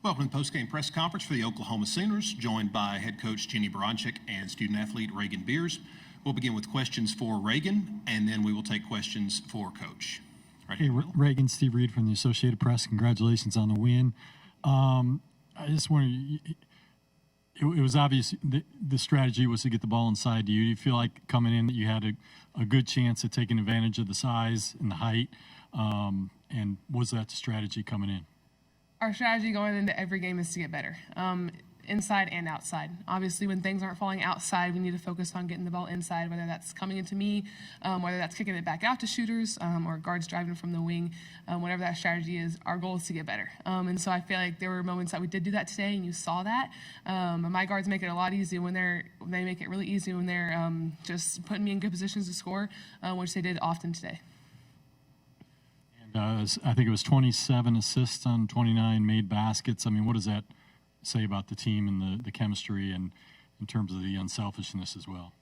Welcome to the post-game press conference for the Oklahoma Sooners, joined by head coach Jennie Baranczyk and student-athlete Raegan Beers. We'll begin with questions for Raegan, and then we will take questions for Coach. Right hey, Raegan, Steve Reed from the Associated Press. Congratulations on the win. I just wanted, it was obvious the strategy was to get the ball inside you. Do you feel like coming in that you had a good chance at taking advantage of the size and the height? And was that the strategy coming in? Our strategy going into every game is to get better, inside and outside. Obviously, when things aren't falling outside, we need to focus on getting the ball inside, whether that's coming into me, whether that's kicking it back out to shooters, or guards driving from the wing. Whatever that strategy is, our goal is to get better. And so I feel like there were moments that we did do that today, and you saw that. My guards make it a lot easier when they make it really easy when they're just putting me in good positions to score, which they did often today. I think it was 27 assists on 29 made baskets. I mean, what does that say about the team and the chemistry and in terms of the unselfishness as well?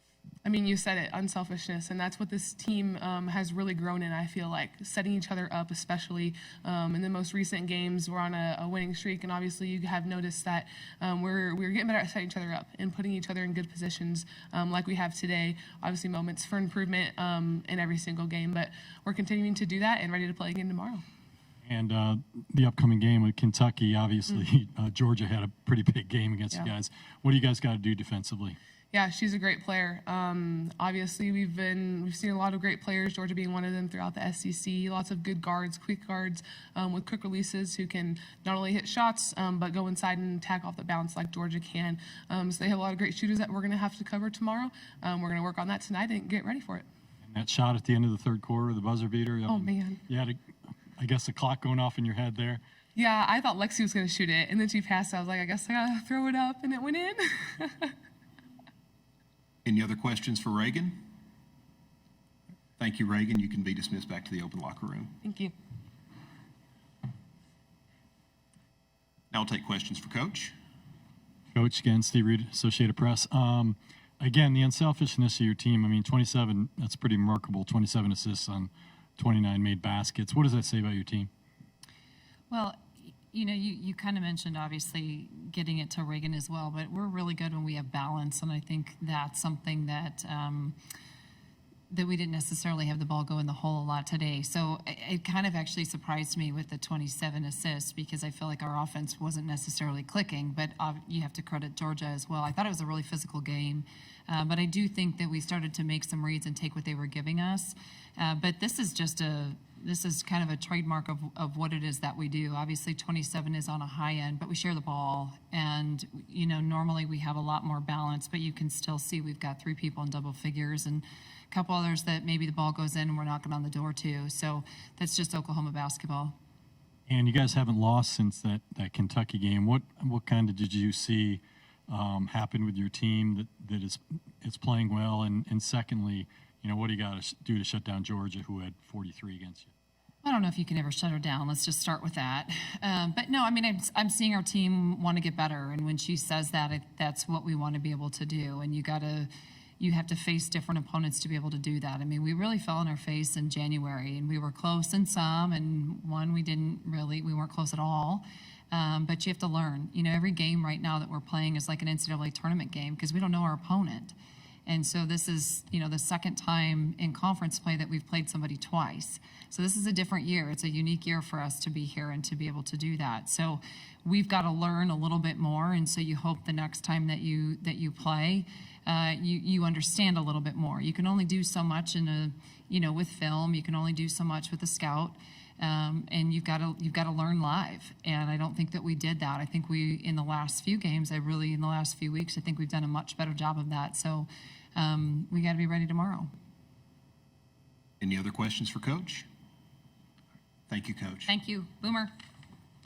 I mean, you said it, unselfishness, and that's what this team has really grown in, I feel like, setting each other up, especially in the most recent games. We're on a winning streak, and obviously you have noticed that we're getting better at setting each other up and putting each other in good positions like we have today. Obviously moments for improvement in every single game, but we're continuing to do that and ready to play again tomorrow. And the upcoming game with Kentucky, obviously Georgia had a pretty big game against you guys. What do you guys got to do defensively? Yeah, she's a great player. Obviously, we've seen a lot of great players, Georgia being one of them throughout the SEC. Lots of good guards, quick guards with quick releases who can not only hit shots but go inside and attack off the bounce like Georgia can. So they have a lot of great shooters that we're going to have to cover tomorrow. We're going to work on that tonight and get ready for it. And that shot at the end of the third quarter, the buzzer beater. Oh, man. You had, I guess, the clock going off in your head there. Yeah, I thought Lexi was going to shoot it, and then she passed. I was like, I guess I got to throw it up, and it went in. Any other questions for Raegan? Thank you, Raegan. You can be dismissed back to the open locker room. Thank you. Now I'll take questions for Coach. Coach, again, Steve Reed, Associated Press. Again, the unselfishness of your team, I mean, 27, that's pretty remarkable, 27 assists on 29 made baskets. What does that say about your team? Well, you know, you kind of mentioned, obviously, getting it to Raegan as well, but we're really good when we have balance, and I think that's something that that we didn't necessarily have the ball go in the hole a lot today. So it kind of actually surprised me with the 27 assists because I feel like our offense wasn't necessarily clicking, but you have to credit Georgia as well. I thought it was a really physical game, but I do think that we started to make some reads and take what they were giving us. But this is kind of a trademark of what it is that we do. Obviously, 27 is on a high end, but we share the ball. And, you know, normally we have a lot more balance, but you can still see we've got 3 people in double figures and a couple others that maybe the ball goes in and we're knocking on the door too. So that's just Oklahoma basketball. And you guys haven't lost since that Kentucky game. What kind of did you see happen with your team that is playing well? And secondly, you know, what do you got to do to shut down Georgia, who had 43 against you? I don't know if you can ever shut her down. Let's just start with that. But no, I mean, I'm seeing our team want to get better, and when she says that, that's what we want to be able to do. And you have to face different opponents to be able to do that. I mean, we really fell on our face in January, and we were close in some, and one we weren't close at all. But you have to learn. You know, every game right now that we're playing is like an NCAA tournament game because we don't know our opponent. And so this is, you know, the second time in conference play that we've played somebody twice. So this is a different year. It's a unique year for us to be here and to be able to do that. So we've got to learn a little bit more. And so you hope the next time that you play, you understand a little bit more. You can only do so much with film. You can only do so much with a scout. And you've got to learn live, and I don't think that we did that. I think in the last few games, in the last few weeks, I think we've done a much better job of that. So we got to be ready tomorrow. Any other questions for Coach? Thank you, Coach. Thank you, Boomer.